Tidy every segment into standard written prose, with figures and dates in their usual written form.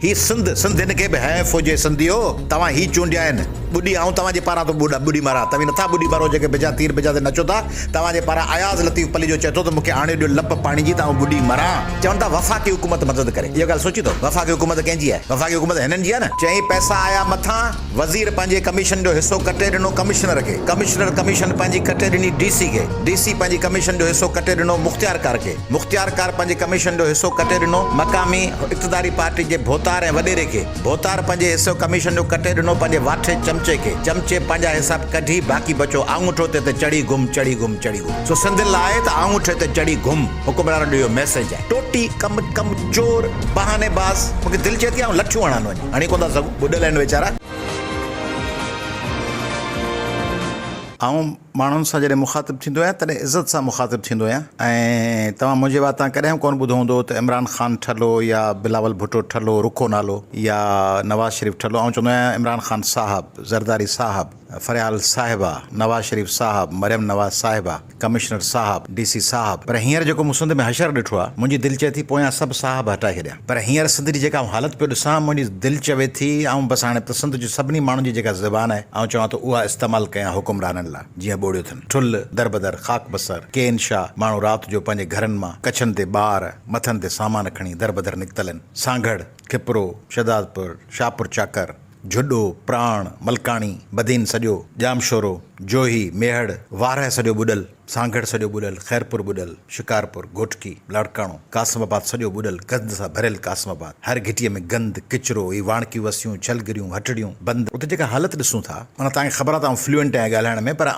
ही सिंध हिनखे बि है फौजे सिंधियो तव्हां ही चूंडिया आहिनि बुढ़ी आऊं तव्हांजे पारां तो बुढ़ी मारा तव्हीं नथा बुढ़ी मारो जेके बिजा तीर बिजा ते नचो था तव्हांजे पारां अयाज़ लतीफ़ पली जो चए थो त मूंखे आणे ॾियो लप पाणी जी तव्हां बुढ़ी मरां चवनि था वफ़ाक़ी हुकूमत मदद करे इहा ॻाल्हि सोची थो वफ़ाक़ी हुकूमत कंहिंजी आहे वफ़ाक़ी हुकूमत हिननि जी आहे न चई पैसा आया मथां वज़ीर पंहिंजे कमीशन जो हिसो कटे ॾिनो कमिश्नर खे कमीशन पंहिंजी कटे ॾिनी डीसी खे डीसी पंहिंजी कमीशन जो हिसो कटे ॾिनो मुख़्तियारकार खे मुख़्तियारकार पंहिंजे कमीशन जो हिसो कटे ॾिनो मक़ामी इक़्तिदारी पार्टी जे भोतार ऐं वॾेरे खे भोतार पंहिंजे हिसो कमीशन जो कटे ॾिनो पंहिंजे वाठे चमचे खे चमचे पंहिंजा हिसाब कढी बाक़ी बचो आंगूठो ते चढ़ी घुम सो सिंध लाइ त आंगूठे ते चढ़ी घुम हुकुमरान जो इहो मैसेज आहे टोटी कम चोर बहानेबाज़ मूंखे दिलि चए थी आऊं लठियूं हणनि वञी हणी कोन था सघूं ॿुॾल आहिनि वीचारा आऊं माण्हुनि सां जॾहिं मुखातिबु थींदो आहियां तॾहिं इज़त सां मुखातिबु थींदो आहियां ऐं तव्हां मुंहिंजे वातां कॾहिं कोन ॿुधो हूंदो त इमरान ख़ान ठलो या बिलावल भुट्टो ठलो रुखो नालो या नवाज़ शरीफ़ ठलो ऐं चवंदो आहियां इमरान ख़ान साहब ज़रदारी साहब फरियाल साहिबा नवाज़ शरीफ़ साहब मरियम नवाज़ साहिबा कमिश्नर साहब डीसी साहब पर हींअर जेको मूं सिंध में हशर ॾिठो आहे मुंहिंजी दिलि चए थी पोयां सभु साहब हटाए छॾिया पर हींअर सिंध जी जेका हालत पियो ॾिसां मुंहिंजी दिलि चवे थी ऐं बसि हाणे त सिंध जी सभिनी माण्हुनि जी जेका ज़बान आहे ऐं चवां थो उहा इस्तेमालु कयां हुकुमराननि लाइ जीअं ॿोड़ियो अथनि ठुल दरबदर खाक बसर केन शाह माण्हू राति जो पंहिंजे घरनि मां कच्छनि ते ॿार मथनि ते सामान खणी दरबदर निकितल आहिनि सांगड़ खिपरो शहदादपुर शाहपुर चाकर झुॾो प्राण मलकाणी बदीन सॼो जामशोरो जोही मेहड़ वारह सॼो ॿुॾल सांगड़ सॼो ॿुॾल ख़ैरपुर ॿुॾल शिकारपुर घोटकी लाड़काणो कासमाबाद सॼो ॿुॾल गंद सां भरियल कासमाबाद हर घिटीअ में गंद किचिरो ई वाणकियूं वसियूं छलगिरियूं हटड़ियूं बंदि उते जेका हालत ॾिसूं था माना तव्हांखे ख़बर आहे त फ्लूएंट आहियां ॻाल्हाइण में पर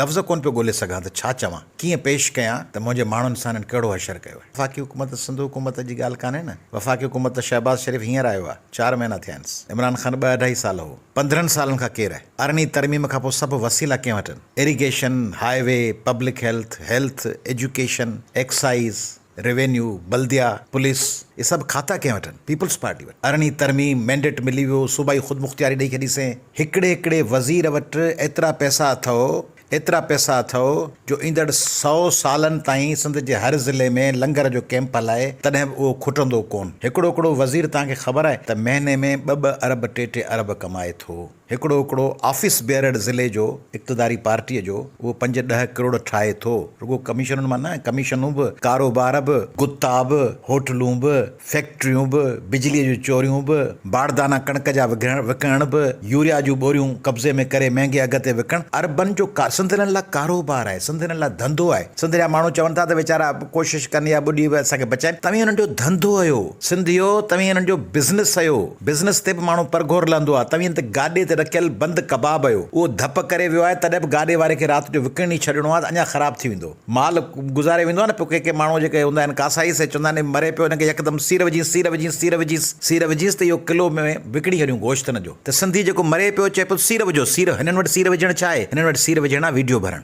लफ़्ज़ कोन पियो ॻोल्हे सघां त छा चवां कीअं पेश कयां त मुंहिंजे माण्हुनि सां हिननि कहिड़ो हशर कयो आहे वफ़ाक़ी हुकूमत सिंध हुकूमत जी ॻाल्हि कान्हे न वफ़ाक़ी हुकूमत शहबाज़ शरीफ़ हींअर आयो आहे 4 महीना थिया आहिनि इमरान ख़ान 2-2.5 साल हो 15 सालनि खां केरु आहे अरिड़हीं तरमीम खां पोइ सभु वसीला कीअं वठनि irrigation highway public health education excise revenue बल्दिया पुलिस ये सभु खाता कंहिं वठनि पीपल्स पार्टी वटि अरिड़हीं तरमीम मैंडेट मिली वियो सूबाई ख़ुदि मुख़्तियारी ॾेई छॾीसीं हिकिड़े वज़ीर वटि एतिरा पैसा अथव जो ईंदड़ 100 सालनि ताईं सिंध जे हर ज़िले में लंगर जो कैंप हलाए तॾहिं बि उहो खुटंदो कोन हिकिड़ो वज़ीर तव्हांखे ख़बर आहे त महीने में 2 अरब 3 अरब कमाए थो हिकिड़ो ऑफिस बेयर ज़िले जो इक़्तिदारी पार्टीअ जो उहो 5-10 करोड़ ठाहे थो रुगो कमीशनुनि मां न कमीशनूं बि कारोबार बि गुत्ता बि होटलूं बि फैक्ट्रियूं बि बिजलीअ जूं चोरियूं बि बारदाना कणिक जा विकण बि यूरिया जूं बोरियूं कब्ज़े में करे महांगे अघ ते विकण अरबनि जो सिंधियुनि लाइ कारोबार आहे सिंधियुनि लाइ धंधो आहे सिंध जा माण्हू चवनि था त वीचारा कोशिशि कनि या ॿुॾी बि असांखे बचाइनि तव्हीं हुननि जो धंधो हुयो सिंधियो तव्हीं हुननि जो बिज़नेस हुयो बिज़नेस ते बि माण्हू परघोर लहंदो आहे तव्हीं ते गाॾे ते रखियल बंदि कबाब हुयो उहो धप करे वियो आहे तॾहिं बि गाॾे वारे खे राति जो विकिणी छॾिणो आहे त अञा ख़राबु थी वेंदो माल गुज़ारे वेंदो आहे न पोइ के माण्हू जेके हूंदा आहिनि कासाई से चवंदा आहिनि मरे पियो हिनखे यकदमि सीर विझीसि त इहो किलो में विकिणी छॾियूं गोश्त न जो त सिंधी जेको मरे पियो चए पियो सीर विझो सीर हिननि वटि सीर विझणु छा आहे हिननि वटि सीर विझणु वीडियो भरणु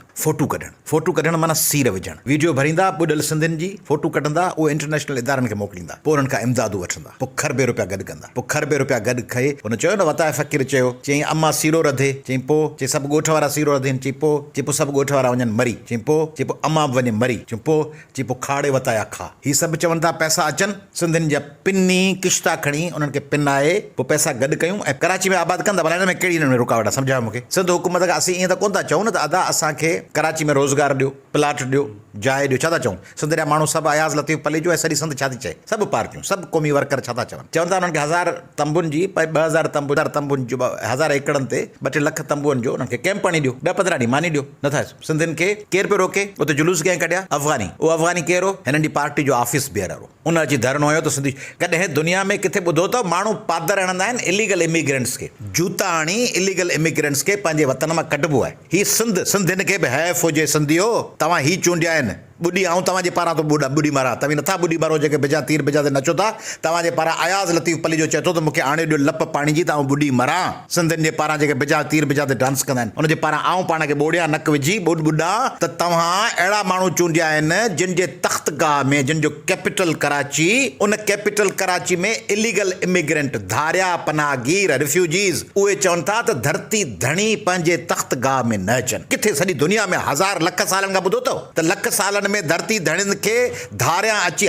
फोटू कढणु माना सीर विझणु वीडियो भरींदा ॿुॾल सिंधियुनि जी फोटू कढंदा उहे इंटरनेशनल इदारनि खे मोकिलींदा पोइ उन्हनि खां इमदादूं वठंदा पोइ खरबे रुपया गॾु कंदा पोइ खरबे रुपया गॾु खई हुन चयो न वताए फ़क़ीर चयो चई अम्मा सीरो रधे चई पोइ चई सभु ॻोठ वारा सीरो रधनि चई पोइ सभु ॻोठ वारा वञनि मरी चई पोइ अम्मा बि वञे मरी चई पोइ खाड़े वताया खा ही सभु चवनि था पैसा अचनि सिंधियुनि जा पिनी किश्ता खणी उन्हनि खे पिनाए पोइ पैसा गॾु कयूं ऐं कराची में आबाद कंदा भला हिन में कहिड़ी हिन में रुकावट आहे सम्झायो मूंखे सिंध हुकूमत खां असीं ईअं त कोन था चऊं न त अदा असांखे कराची में रोज़गार ॾियो प्लाट ॾियो जाइ ॾियो छा था चऊं सिंध जा माण्हू सभु अयाज़ लतीफ़ पली जो ऐं सॼी सिंध छा थी चए सभु पार्टियूं सभु क़ौमी वर्कर छा था चवनि था उन्हनि खे 1000 तंबुनि जी 2000 तंबुनि जो 1000 एकड़नि ते 2-3 लख तंबुअनि जो उन्हनि खे कैंप हणी ॾियो 10-15 ॾींहं मानी ॾियो नथा सिंधियुनि खे केरु पियो रोके उते जुलूस कंहिं कढिया अफ़गानी उहो अफ़गानी केरु हो हिननि जी पार्टी जो ऑफिस बेयर हो उन अची धरणो हुयो त सिंधी कॾहिं दुनिया में किथे ॿुधो त माण्हू पादर हणंदा आहिनि इलीगल इमिग्रेंट्स खे जूता हणी इलीगल इमिग्रेंट्स खे पंहिंजे वतन मां कढिबो आहे ही सिंध हिनखे बि है फौजे सिंधियो तव्हां ही चूंडिया आहिनि बुढ़ी आऊं तव्हांजे पारां तो बुढ़ी मारा तव्हीं नथा बुढ़ी मारो जेके बिजा तीर बिजा ते नचो था तव्हांजे पारां अयाज़ लतीफ़ पली जो चए थो त मूंखे आणे ॾियो लप पाणी जी तव्हां बुढ़ी मरां सिंधियुनि जे पारां जेके बिजा तीर बिजा ते डांस कंदा आहिनि उनजे पारां आऊं पाण खे ॿोड़ियां नक विझी ॿुॾा त तव्हां अहिड़ा माण्हू चूंडिया आहिनि जिन जे तख़्तगाह में जिन जो कैपिटल कराची उन कैपिटल कराची में इलीगल इमिग्रेंट धारिया पनाहगीर रिफ्यूजीज़ उहे चवनि था त धरती धणी पंहिंजे तख़्तगाह में न अचनि किथे सॼी दुनिया में 1000 लख सालनि खां ॿुधो अथव त लख सालनि में धरती धड़िन खे धारियां अची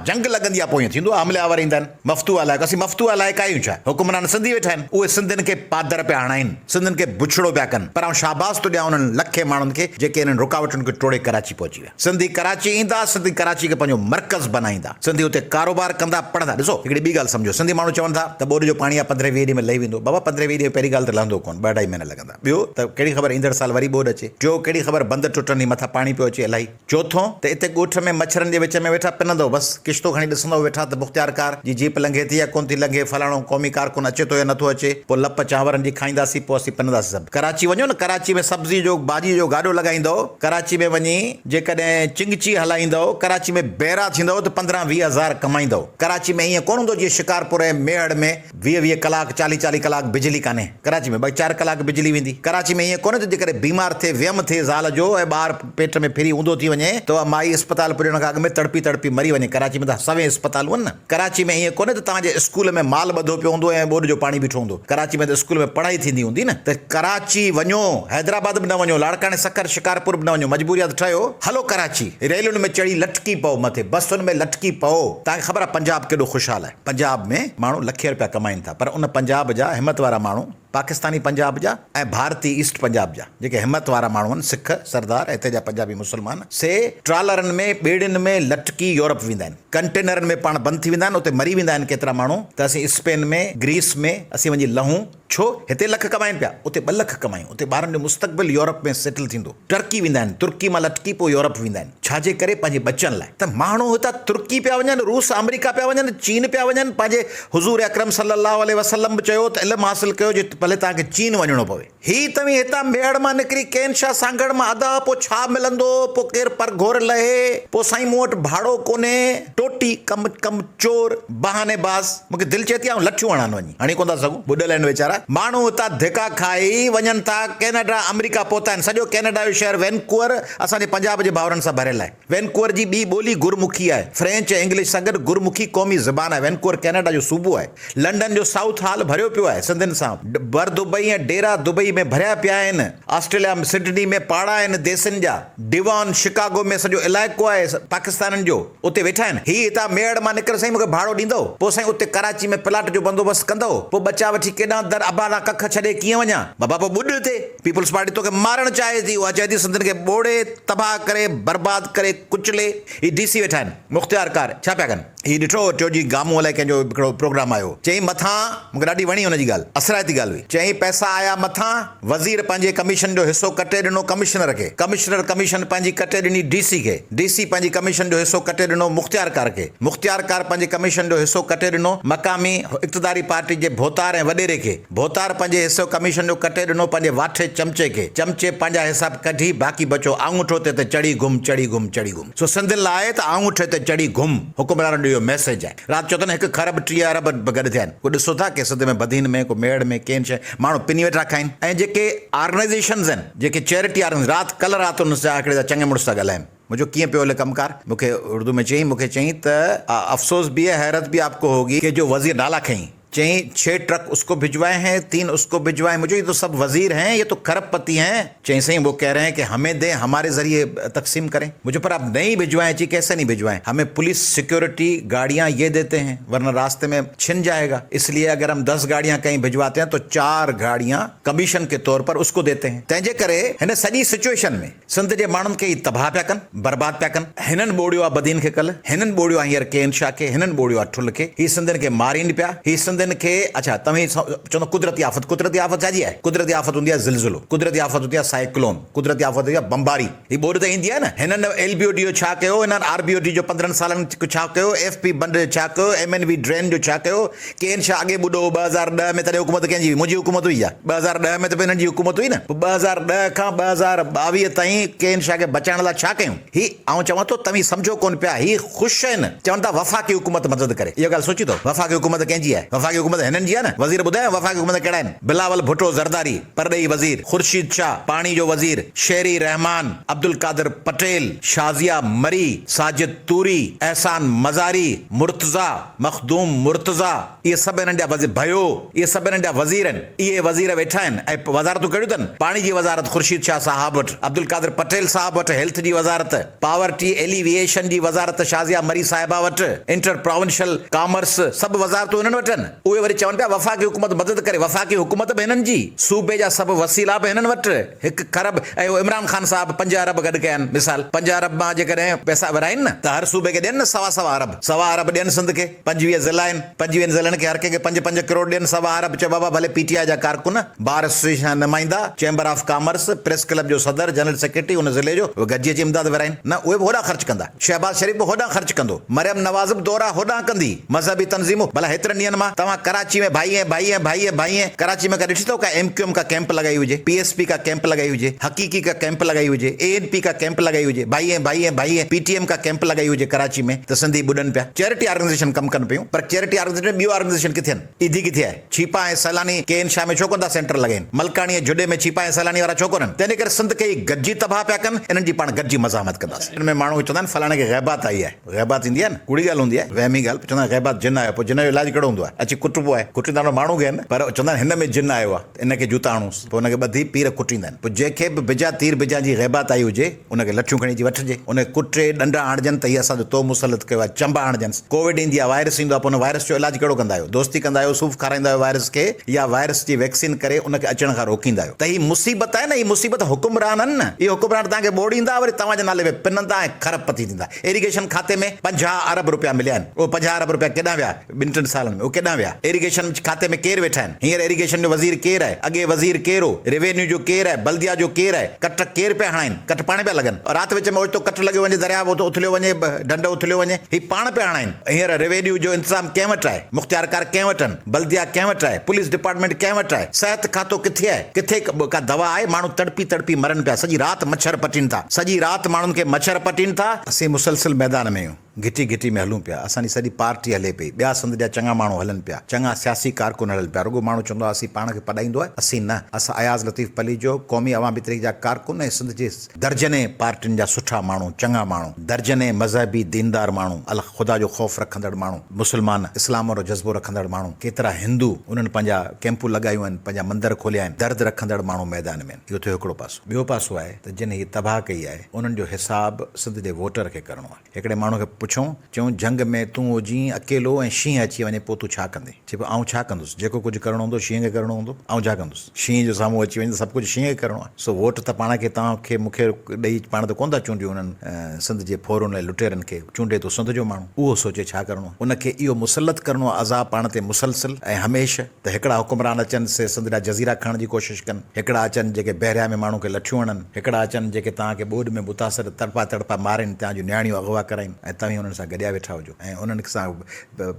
जंग लगंदी आहे पोइ थींदो आहे हमलावर ईंदा आहिनि मफ़्तू अलाए असीं मफ़्तू अलाए कायूं छा हुकुमरान सिंधी वेठा आहिनि उहे सिंधियुनि खे पादर पिया हणाइनि सिंधियुनि खे बुछड़ो पिया कनि पर आउं शाबाश थो ॾियां उन्हनि लखे माण्हुनि खे जेके इन्हनि रुकावटुनि खे टोड़े कराची पहुची विया सिंधी कराची ईंदा सिंधी कराची खे पंहिंजो मर्कज़ बनाईंदा सिंधी हुते कारोबार कंदा पढ़ंदा ॾिसो हिकिड़ी ॿी ॻाल्हि सम्झो सिंधी माण्हू चवनि था त ॿोॾि जो पाणी आहे 15-20 ॾींहं में लही वेंदो बाबा 15-20 ॾींहं पहिरीं ॻाल्हि त लहंदो कोन 2-2.5 महीना लॻंदा ॿियो त कहिड़ी ख़बर ईंदड़ साल वरी ॿोॾि अचे टियों कहिड़ी ख़बर बंदि टुटंदी मथां पाणी पियो अचे इलाही चोथों त हिते ॻोठ में मच्छरनि जे विच में वेठा पिनंदो बसि किश्तो खणी ॾिसंदो वेठा त मुख़्तियार कार जी जीप लंघे थी या कोन थी लंघे फलाणो क़ौमी कारकुन अचे थो या नथो अचे पोइ लप चांवरनि जी खाईंदासीं पोइ असीं पिनंदासीं सभु कराची वञो न कराची में सब्ज़ी जो भाॼी जो गाॾो लॻाईंदो कराची में वञी जेकॾहिं चिंगची हलाईंदो कराची में बेरा थींदो त 15-20 हज़ार कमाईंदो कराची में ईअं कोन हूंदो जीअं शिकारपुर ऐं मेहड़ में 20-20 कलाक 40-40 कलाक बिजली कान्हे कराची में 2-4 कलाक बिजली वेंदी कराची में ईअं कोन्हे त जेकॾहिं बीमार थिए वियम थिए ज़ाल जो ऐं ॿार पेट में फिरी ऊंधो थी वञे त माई अस्पताल पुॼण खां अॻु में तड़पी मरी वञे कराची में त सवें अस्पतालूं आहिनि न कराची में ईअं कोन्हे त तव्हांजे स्कूल में माल ॿधो पियो हूंदो ऐं ॿोॾि जो पाणी बीठो हूंदो कराची में त स्कूल में पढ़ाई थींदी हूंदी न त कराची वञो हैदराबाद बि न वञो लाड़काणे सकर शिकारपुर बि न वञो मजबूरी आहे त ठहियो हलो कराची रेलुनि में चढ़ी लटकी पओ मथे बसुनि में लटकी पओ तव्हांखे ख़बर आहे पंजाब केॾो ख़ुशहाल आहे पंजाब में माण्हू लखे रुपया कमाइनि था पर उन पंजाब जा हिमत वारा माण्हू पाकिस्तानी पंजाब जा ऐं भारतीय ईस्ट पंजाब जा जेके हिमत वारा माण्हू आहिनि सिख सरदार हिते जा पंजाबी मुस्लमान से ट्रालरनि में ॿेड़ियुनि में लटकी यूरोप वेंदा आहिनि कंटेनरनि में पाण बंदि थी वेंदा आहिनि उते मरी वेंदा आहिनि केतिरा माण्हू त असीं स्पेन में ग्रीस में असीं वञी लहूं छो हिते लख कमाइनि पिया उते 2 लख कमायूं उते ॿारनि जो मुस्तक़बिल यूरोप में सेटल थींदो टर्की वेंदा आहिनि तुर्की मां लटकी पोइ यूरोप वेंदा आहिनि छाजे करे पंहिंजे बचनि लाइ त माण्हू हितां तुर्की पिया वञनि रूस अमेरिका पिया वञनि चीन पिया वञनि पंहिंजे हुज़ूर अकरम सल्लल्लाहु अलैहि वसल्लम बि चयो त इल्मु हासिलु कयो जे भले तव्हांखे चीन वञिणो पवे ही तव्हीं हितां मेड़ मां निकिरी केनशाह सांगड़ मां अदा पोइ छा मिलंदो पोइ केरु पर घोर लहे पोइ साईं मूं वटि भाड़ो कोन्हे टोटी कम चोर बहानेबाज़ मूंखे दिलि चए थी आऊं लठियूं हणनि वञी हणी कोन था सघूं ॿुॾल आहिनि वीचारा माण्हू हितां धिका खाई वञनि था कैनेडा अमेरिका पहुता आहिनि सॼो कैनेडा जो शहर वैनकूवर असांजे पंजाब जे भाउरनि सां भरियल आहे वैनकूवर जी ॿी ॿोली गुरमुखी आहे फ्रेंच ऐं इंग्लिश सां गॾु गुरमुखी क़ौमी ज़बान आहे वैनकूवर कैनेडा जो सूबो आहे लंडन जो साउथ हॉल भरियो पियो आहे सिंधियुनि सां बर दुबई ऐं डेरा दुबई में भरिया पिया आहिनि ऑस्ट्रेलिया में सिडनी में पाड़ा आहिनि देसनि जा डिवॉन शिकागो में सॼो इलाइक़ो आहे पाकिस्ताननि जो उते वेठा आहिनि ही हितां मेड़ मां निकिर साईं मूंखे भाड़ो ॾींदो पोइ साईं उते कराची में प्लाट जो बंदोबस्तु कंदो पोइ बचा वठी केॾां दर अबाना कख छॾे कीअं वञा बाबा पोइ ॿुॾ थिए पीपल्स पार्टी तोखे मारणु चाहे थी उहा चए थी सिंधियुनि खे ॿोड़े तबाह करे बर्बाद करे कुचले ही DC वेठा आहिनि मुख़्तियार कार छा पिया कनि ही ॾिठो टियों जी गामो अलाए कंहिंजो हिकिड़ो प्रोग्राम आयो चई मथां मूंखे ॾाढी वणी हुनजी ॻाल्हि असराइती ॻाल्हि हुई चई पैसा आया मथां वज़ीर पंहिंजे कमीशन जो हिसो कटे ॾिनो कमिश्नर खे कमिश्नर कमीशन पंहिंजी कटे ॾिनी DC खे DC पंहिंजी कमीशन जो हिसो कटे ॾिनो मुख़्तियार कार खे मुख़्तियार कार पंहिंजे कमीशन जो हिसो कटे ॾिनो मक़ामी इक़्तिदारी पार्टी जे भोतार ऐं वॾेरे खे भोतार पंहिंजे हिसो कमीशन जो कटे ॾिनो पंहिंजे वाठे चमचे खे चमचे पंहिंजा हिसाब कढी बाक़ी बचो आङूठो ते चढ़ी घुम सो सिंधियुनि लाइ त आङूठे ते चढ़ी घुम हुकुमरान इहो मैसेज आहे राति जो त हिकु ख़रब 30 अरब गॾु थिया आहिनि कोई ॾिसो था की सिंध में बदीन में को मेड़ में कंहिं शइ माण्हू पिनी वेठा खाइनि ऐं जेके ऑर्गनाइज़ेशन्स आहिनि जेके चैरिटी राति कल्ह राति हुन सां हिकिड़े चङे मुड़ुस सां ॻाल्हायमि मुझे किए पे हले कमकार मूंखे उर्दू में चई मूंखे चई त अफ़सोस भी है हैरत भी आपको होगी कि जो वज़ीर नाला खई चई 6 ट्रक उसको भिजवाए हैं 3 उसको भिजवाए मुझे ये तो सब वजीर हैं ये तो खरबपति हैं चई सही वो कह रहे हैं कि हमें दें हमारे जरिए तकसीम करें मुझे पर आप नहीं भिजवाएं जी कैसे नहीं भिजवाएं हमें पुलिस सिक्योरिटी गाड़ियां ये देते हैं वरना रास्ते में छिन जाएगा इसलिए अगर हम 10 गाड़ियां कहीं भिजवाते हैं तो 4 गाड़ियां कमीशन के तौर पर उसको देते हैं तंहिंजे करे हिन सॼी सिचुएशन में सिंध जे माण्हुनि खे तबाह पिया कनि बर्बाद पिया कनि हिननि ॿोड़ियो आहे बदीन खे कल्ह हिननि ॿोड़ियो आहे हींअर केनशाह खे हिननि ॿोड़ियो आहे ठुल खे ही सिंधियुनि खे मारीनि पिया ही सिंधियुनि खे अच्छा तव्हीं चवंदो कुदरती आफ़त छाजी आहे कुदरती आफ़त हूंदी आहे ज़िलज़िलो कुदरती आफ़त हूंदी आहे साइक्लोन कुदरती आफ़त हूंदी आहे बमबारी ही ॿोॾि त ईंदी आहे न हिननि LBOD जो छा कयो हिननि RBOD जो 15 सालनि छा कयो FP बंड जो छा कयो MNV ड्रेन जो छा कयो केनशाह अॻे ॿुधो 2010 में तॾहिं हुकूमत कंहिंजी हुई मुंहिंजी हुकूमत हुई आहे 2010 में त हिननि जी हुकूमत हुई न 2010 खां 2022 ताईं केनशाह खे बचाइण लाइ छा कयूं ही आउं चवां थो तव्हीं सम्झो कोन पिया ही ख़ुशि आहिनि चवनि था वफ़ाक़ी हुकूमत मदद करे इहा ॻाल्हि सोची अथव वफ़ाक़ी हुकूमत कंहिंजी आहे वफ़ाक़ी वफ़ाक़ी हुकूमत हिननि जी आहे न। वज़ीर ॿुधायो वफ़ाक़ी हुकूमत कहिड़ा आहिनि? बिलावल भुट्टो ज़रदारी परॾेही वज़ीर, ख़ुर्शीद शाह पाणी जो वज़ीर, शेरी रहमान, अब्दुल कादिर पटेल, शाज़िया मरी, साजिद तूरी, एहसान मज़ारी, मुर्तज़ा मखदूम मुर्तज़ा, इहे सभु हिननि जा वज़ीर भयो, इहे सभु हिननि जा वज़ीर आहिनि। इहे वज़ीर वेठा आहिनि ऐं वज़ारतूं कहिड़ियूं अथनि? पाणी जी वज़ारत ख़ुर्शीद शाह साहब वटि, अब्दुल कादिर पटेल साहब वटि हेल्थ जी वज़ारत, पावर्टी एलिविएशन जी वज़ारत शाज़िया मरी साहिबा वटि, इंटर प्रोविंशियल कॉमर्स, सभु वज़ारतूं हिननि वटि आहिनि। उहे वरी चवनि पिया वफ़ाक़ी हुकूमत मदद करे। वफ़ाक़ी हुकूमत बि हिननि जी, सूबे जा सभु वसीला बि हिननि वटि, 1 खरब। ऐं इमरान ख़ान साहब 5 अरब गॾु कया आहिनि। मिसाल 5 अरब मां जेकॾहिं पैसा विराइनि न त हर सूबे खे ॾियनि न 1.25 अरब ॾियनि सिंध खे। 25 ज़िला आहिनि, 25 ज़िलनि खे हर कंहिंखे 5-5 करोड़ ॾियनि, 1.25 अरब। चयो बाबा भले पीटीआई जा कारकुन, बार एसोसिएशन जा नुमाइंदा, chamber of commerce, press club जो सदर, जनरल सेक्रेटरी उन ज़िले जो गॾिजी अची इमदाद विराइनि न। उहे बि होॾां ख़र्च कंदा, शहबाज शरीफ़ बि होॾां ख़र्च कंदो, मरियम नवाज़ बि दौरा होॾां कंदी, मज़हबी तंज़ीमूं। भला हेतिरनि ॾींहंनि मां तव्हां कराची में भाई कराची में का ॾिठी अथव का MQM का कैंप लॻाई हुजे, PSP का कैंप लॻाई हुजे, हकीकी का कैंप लॻाई हुजे, ANP का कैंप लॻाई हुजे, भाई PTM का कैंप लॻाई हुजे कराची में त सिंधी ॿुॾनि पिया। चैरिटी ऑर्गेनाइजेशन कमु कनि पियूं, पर चैरिटी ऑर्गेनाइजेशन ॿियूं ऑर्गेनाइजेशन किथे आहिनि? ईदी किथे आहे? छीपा ऐं सैलानी KN शाह में छो कोन था सेंटर लॻाइनि? मलकाणी ऐं जुडे में छीपा ऐं सैलानी वारा छो कोन्हनि? तंहिंजे करे सिंध खे गॾिजी तबाह पिया कनि। इन्हनि जी पाण गॾिजी मज़ामत कंदासीं। हिन में माण्हू चवंदा आहिनि फलाणे खे ग़ैबात आई आहे। ग़ैबात ईंदी आहे न, कूड़ी ॻाल्हि हूंदी आहे, वहमी ॻाल्हि। चवंदा आहिनि ग़ैबात जिन आयो, पोइ जिन जो इलाज कहिड़ो हूंदो आहे? अची कुटबो आहे, कुटींदा माण्हू खे आहिनि, पर चवंदा आहिनि हिन में जिन आयो आहे, इनखे जूता हणूसि, पोइ हुनखे ॿधी पीर कुटींदा आहिनि। पोइ जंहिंखे बि बिजा तीर बिजा जी ग़ैबात आई हुजे उनखे लठियूं खणी अची वठिजे, उनखे कुटे ॾंडा आणजनि त हीअ असांजो तो मुसलत कयो आहे, चंबा आणजनि। कोविड ईंदी आहे, वायरस ईंदो आहे, पोइ हुन वायरस जो इलाज कहिड़ो कंदा आहियो? दोस्ती कंदा आहियो, सूफ़ खाराईंदा आहियो वायरस खे, या वायरस जी वैक्सीन करे उनखे अचण खां रोकींदा आहियो? त हीअ मुसीबत आहे न, हीअ मुसीबत हुकुमरान आहिनि न। इहे हुकुमरान तव्हांखे ॿोड़ींदा, वरी तव्हांजे नाले में पिनंदा ऐं खरबपती थींदा। इरिगेशन खाते में 50 अरब रुपया मिलिया आहिनि। उहे 50 अरब रुपया केॾां विया 2-3 सालनि में? उहे केॾां विया? इरिगेशन खाते में केरु वेठा आहिनि हींअर? इरिगेशन जो वज़ीर केरु आहे? अॻे वज़ीर केरु हो? रेवेन्यू जो केरु आहे? बल्दिया जो केरु आहे? कट केरु पिया हणाइनि? कट पाण पिया लॻनि। राति विच में ओचितो कट लॻियो वञे, दरिया उथलियो वञे, ढंढ उथलियो वञे, ही पाण पिया हणाइनि। हींअर रेवेन्यू जो इंतज़ाम कंहिं वटि आहे? मुख़्तियारकार कंहिं वटि आहिनि? बल्दिया कंहिं वटि आहे? पुलिस डिपार्टमेंट कंहिं वटि आहे? सिहत खातो किथे आहे? किथे का दवा आहे? माण्हू तड़पी मरनि पिया, सॼी राति मच्छर पटीनि था, सॼी राति माण्हुनि खे मच्छर पटीनि था। असीं मुसलसिल मैदान में आहियूं, घिटी में हलूं पिया। असांजी सॼी पार्टी हले पई, ॿिया सिंध जा चङा माण्हू हलनि पिया, चङा सियासी कारकुन हलनि पिया। रुॻो माण्हू चवंदो आहे असीं पाण खे पढ़ाईंदो आहे, असीं न। असां अयाज़ लतीफ़ पली जो क़ौमी अवामी तहरीक जा कारकुन ऐं सिंध जे दर्जने पार्टियुनि जा सुठा माण्हू, चङा माण्हू, दर्जने मज़हबी दीनदार माण्हू, अलाह ख़ुदा जो ख़ौफ़ रखंदड़ माण्हू, मुस्लमान, इस्लाम वारो जज़्बो रखंदड़ माण्हू, केतिरा हिंदू, उन्हनि पंहिंजा कैंपूं लॻायूं आहिनि, पंहिंजा मंदर खोलिया आहिनि, दर्द रखंदड़ माण्हू मैदान में। इहो थियो हिकिड़ो पासो। ॿियो पासो आहे त जिन हीअ तबाह कई आहे उन्हनि जो हिसाब सिंध जे वोटर खे करिणो आहे। हिकिड़े माण्हू खे पुछूं, चऊं जंग में तूं हुजीं अकेलो ऐं शींहुं अची वञे, पोइ तूं छा कंदे? चए पियो आउं छा कंदुसि, जेको कुझु करिणो हूंदो शींहं खे करिणो हूंदो, आउं छा कंदुसि? शींहं जो साम्हूं अची वञे त सभु कुझु शींहं खे करिणो आहे। सो वोट त पाण खे तव्हांखे मूंखे ॾेई पाण त कोन था चूंडियूं उन्हनि सिंध जे फोरुनि ऐं लुटेरनि खे, चूंडे थो सिंध जो माण्हू। उहो सोचे छा करिणो आहे, उनखे इहो मुसलत करिणो आहे अज़ाब पाण ते मुसलसिल ऐं हमेशह। त हिकिड़ा हुकुमरान अचनि से सिंध जा जज़ीरा खणण जी कोशिशि कनि, हिकिड़ा अचनि जेके बहरिया में माण्हू खे लठियूं हणनि, हिकिड़ा अचनि जेके तव्हांखे ॿोॾि में मुतासिर तड़पा मारनि, तव्हां जूं नियाणियूं अगवा कराइनि ऐं तव्हां हुननि सां गॾिया वेठा हुजो ऐं उन्हनि सां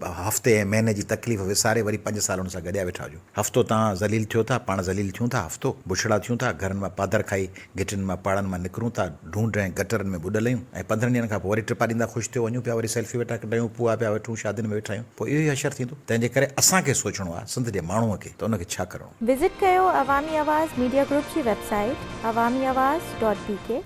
हफ़्ते ऐं महीने जी तकलीफ़ विसारे वरी 5 साल हुन सां गॾिया वेठा हुजो। हफ़्तो तव्हां ज़लील थियो था, पाण ज़लील थियूं था, हफ़्तो बुछड़ा थियूं था, घरनि मां पादर खाई घिटियुनि मां पाड़नि मां निकिरूं था, ढूंढ ऐं गटरनि में ॿुॾल आहियूं ऐं 15 ॾींहंनि खां पोइ वरी टिपा ॾींदा ख़ुशि थियो वञूं पिया, वरी सेल्फी वेठा कढायूं, पुआ पिया वठूं, शादियुनि में वेठा आहियूं, पोइ इहो ई अशर थींदो। तंहिंजे करे असांखे सोचणो आहे सिंध जे माण्हूअ खे त उनखे छा करिणो। विज़िट कयो अवामी आवाज़ मीडिया ग्रुप जी वेबसाइट awamiawaz.pk